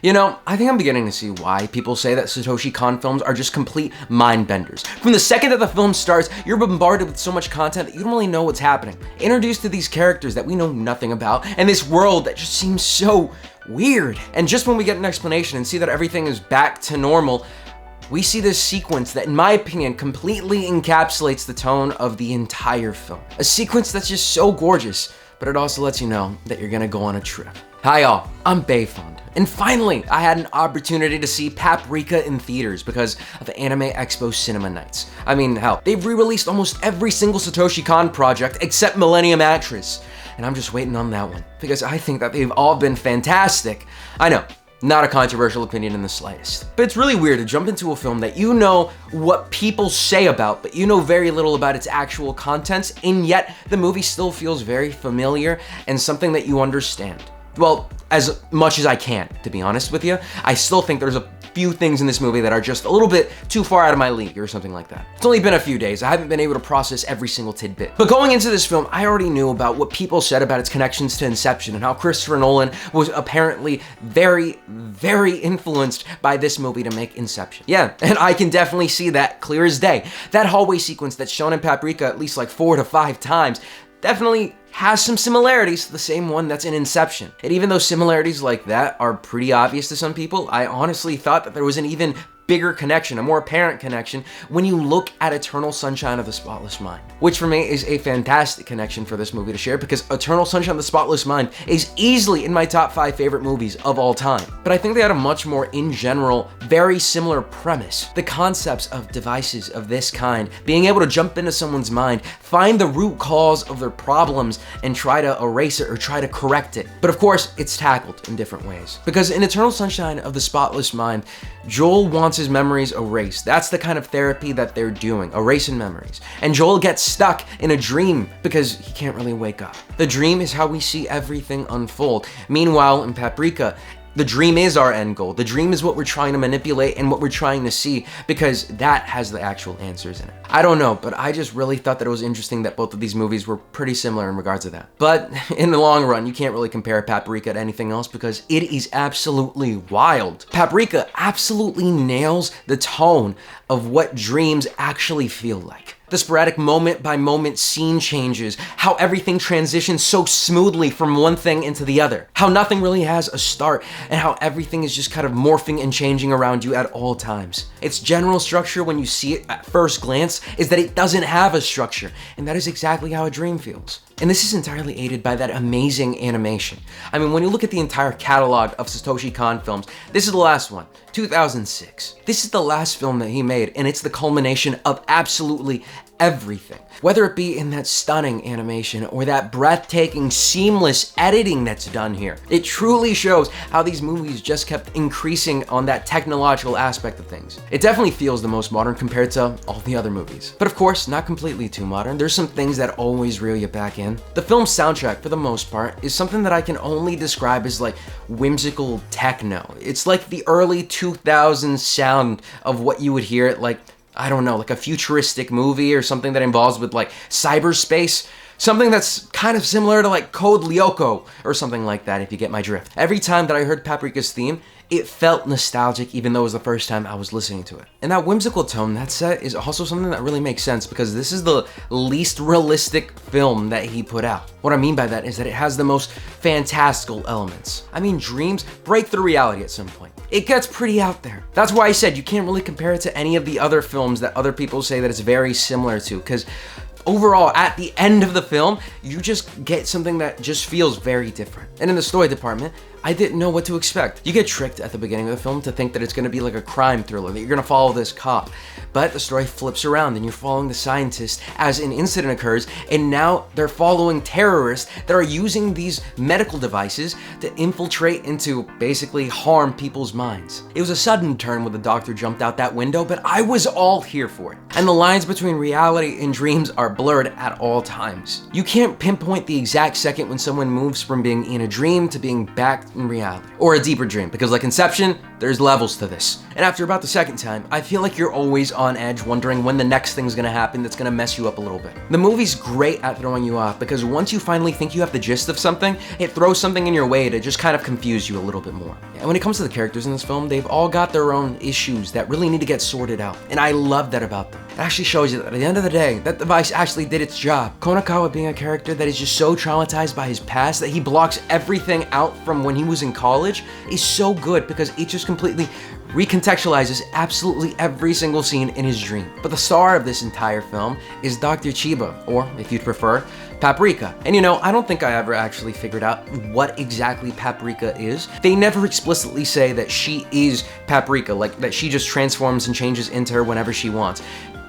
You know, I think I'm beginning to see why people say that Satoshi Kon films are just complete mind benders. From the second that the film starts, you're bombarded with so much content that you don't really know what's happening. Introduced to these characters that we know nothing about, and this world that just seems so weird. And just when we get an explanation and see that everything is back to normal, we see this sequence that, in my opinion, completely encapsulates the tone of the entire film. A sequence that's just so gorgeous, but it also lets you know that you're gonna go on a trip. Hi y'all, I'm Bayfond, and finally I had an opportunity to see Paprika in theaters because of the Anime Expo Cinema Nights. I mean, hell, they've re-released almost every single Satoshi Kon project except Millennium Actress, and I'm just waiting on that one because I think that they've all been fantastic. I know, not a controversial opinion in the slightest. But it's really weird to jump into a film that you know what people say about, but you know very little about its actual contents, and yet the movie still feels very familiar and something that you understand. Well, as much as I can, to be honest with you. I still think there's a few things in this movie that are just a little bit too far out of my league or something like that. It's only been a few days. I haven't been able to process every single tidbit. But going into this film, I already knew about what people said about its connections to Inception and how Christopher Nolan was apparently very, very influenced by this movie to make Inception. Yeah, and I can definitely see that clear as day. That hallway sequence that's shown in Paprika at least like 4 to 5 times definitely has some similarities to the same one that's in Inception. And even though similarities like that are pretty obvious to some people, I honestly thought that there was an even bigger connection, a more apparent connection, when you look at Eternal Sunshine of the Spotless Mind, which for me is a fantastic connection for this movie to share because Eternal Sunshine of the Spotless Mind is easily in my top 5 favorite movies of all time. But I think they had a much more, in general, very similar premise. The concepts of devices of this kind, being able to jump into someone's mind, find the root cause of their problems, and try to erase it or try to correct it. But of course, it's tackled in different ways. Because in Eternal Sunshine of the Spotless Mind, Joel wants his memories erased. That's the kind of therapy that they're doing, erasing memories. And Joel gets stuck in a dream because he can't really wake up. The dream is how we see everything unfold. Meanwhile, in Paprika, the dream is our end goal. The dream is what we're trying to manipulate and what we're trying to see because that has the actual answers in it. I don't know, but I just really thought that it was interesting that both of these movies were pretty similar in regards to that. But in the long run, you can't really compare Paprika to anything else because it is absolutely wild. Paprika absolutely nails the tone of what dreams actually feel like. The sporadic moment by moment scene changes, how everything transitions so smoothly from one thing into the other, how nothing really has a start, and how everything is just kind of morphing and changing around you at all times. Its general structure when you see it at first glance is that it doesn't have a structure, and that is exactly how a dream feels. And this is entirely aided by that amazing animation. I mean, when you look at the entire catalog of Satoshi Kon films, this is the last one, 2006. This is the last film that he made, and it's the culmination of absolutely everything. Whether it be in that stunning animation or that breathtaking, seamless editing that's done here. It truly shows how these movies just kept increasing on that technological aspect of things. It definitely feels the most modern compared to all the other movies. But of course, not completely too modern. There's some things that always reel you back in. The film's soundtrack, for the most part, is something that I can only describe as like whimsical techno. It's like the early 2000s sound of what you would hear at like, I don't know, like a futuristic movie or something that involves with like cyberspace. Something that's kind of similar to like Code Lyoko or something like that, if you get my drift. Every time that I heard Paprika's theme, it felt nostalgic even though it was the first time I was listening to it. And that whimsical tone, that set, is also something that really makes sense because this is the least realistic film that he put out. What I mean by that is that it has the most fantastical elements. I mean, dreams break through reality at some point. It gets pretty out there. That's why I said you can't really compare it to any of the other films that other people say that it's very similar to, because overall, at the end of the film, you just get something that just feels very different. And in the story department, I didn't know what to expect. You get tricked at the beginning of the film to think that it's gonna be like a crime thriller, that you're gonna follow this cop. But the story flips around and you're following the scientist as an incident occurs, and now they're following terrorists that are using these medical devices to infiltrate into basically harm people's minds. It was a sudden turn when the doctor jumped out that window, but I was all here for it. And the lines between reality and dreams are blurred at all times. You can't pinpoint the exact second when someone moves from being in a dream to being back in reality, or a deeper dream, because like Inception, there's levels to this. And after about the second time, I feel like you're always on edge wondering when the next thing's gonna happen that's gonna mess you up a little bit. The movie's great at throwing you off because once you finally think you have the gist of something, it throws something in your way to just kind of confuse you a little bit more. And when it comes to the characters in this film, they've all got their own issues that really need to get sorted out. And I love that about them. It actually shows you that at the end of the day, that device actually did its job. Konakawa being a character that is just so traumatized by his past that he blocks everything out from when he was in college is so good because it just completely recontextualizes absolutely every single scene in his dream. But the star of this entire film is Dr. Chiba, or if you'd prefer, Paprika. And you know, I don't think I ever actually figured out what exactly Paprika is. They never explicitly say that she is Paprika, like that she just transforms and changes into her whenever she wants.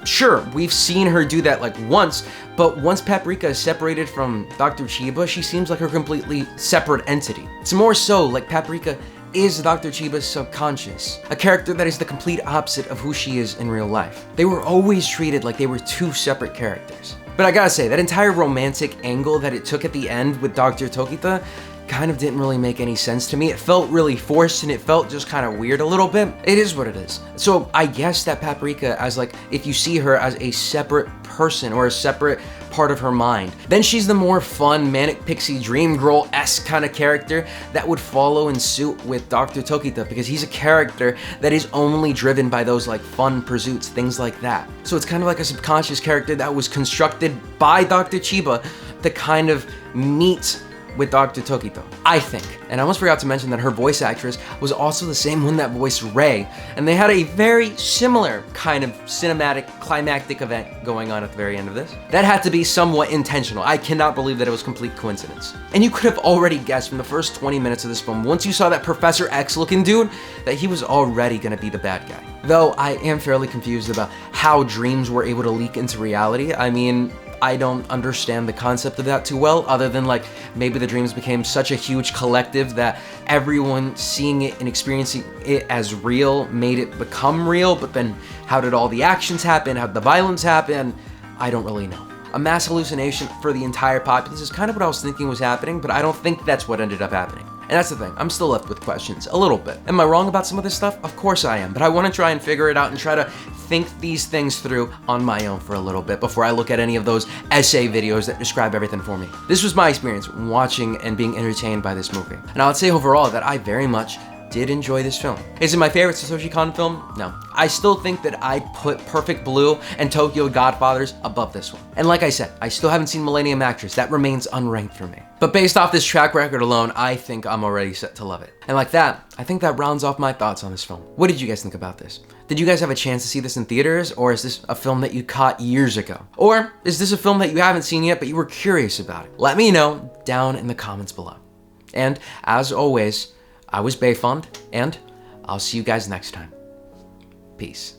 Sure, we've seen her do that like once, but once Paprika is separated from Dr. Chiba, she seems like a completely separate entity. It's more so like Paprika is Dr. Chiba's subconscious, a character that is the complete opposite of who she is in real life. They were always treated like they were two separate characters. But I gotta say, that entire romantic angle that it took at the end with Dr. Tokita kind of didn't really make any sense to me. It felt really forced and it felt just kind of weird a little bit. It is what it is. So I guess that Paprika, as like, if you see her as a separate person or a separate part of her mind, then she's the more fun manic pixie dream girl-esque kind of character that would follow in suit with Dr. Tokita because he's a character that is only driven by those like fun pursuits, things like that. So it's kind of like a subconscious character that was constructed by Dr. Chiba to kind of meet with Dr. Tokito, I think. And I almost forgot to mention that her voice actress was also the same one that voiced Rei, and they had a very similar kind of cinematic climactic event going on at the very end of this. That had to be somewhat intentional. I cannot believe that it was complete coincidence. And you could have already guessed from the first 20 minutes of this film, once you saw that Professor X looking dude, that he was already gonna be the bad guy. Though I am fairly confused about how dreams were able to leak into reality. I mean, I don't understand the concept of that too well, other than like maybe the dreams became such a huge collective that everyone seeing it and experiencing it as real made it become real, but then how did all the actions happen? How did the violence happen? I don't really know. A mass hallucination for the entire populace is kind of what I was thinking was happening, but I don't think that's what ended up happening. And that's the thing, I'm still left with questions, a little bit. Am I wrong about some of this stuff? Of course I am, but I want to try and figure it out and try to think these things through on my own for a little bit before I look at any of those essay videos that describe everything for me. This was my experience watching and being entertained by this movie. And I would say overall that I very much did enjoy this film. Is it my favorite Satoshi Kon film? No. I still think that I put Perfect Blue and Tokyo Godfathers above this one. And like I said, I still haven't seen Millennium Actress. That remains unranked for me. But based off this track record alone, I think I'm already set to love it. And like that, I think that rounds off my thoughts on this film. What did you guys think about this? Did you guys have a chance to see this in theaters, or is this a film that you caught years ago? Or is this a film that you haven't seen yet, but you were curious about it? Let me know down in the comments below. And as always, I was Bayfond, and I'll see you guys next time. Peace.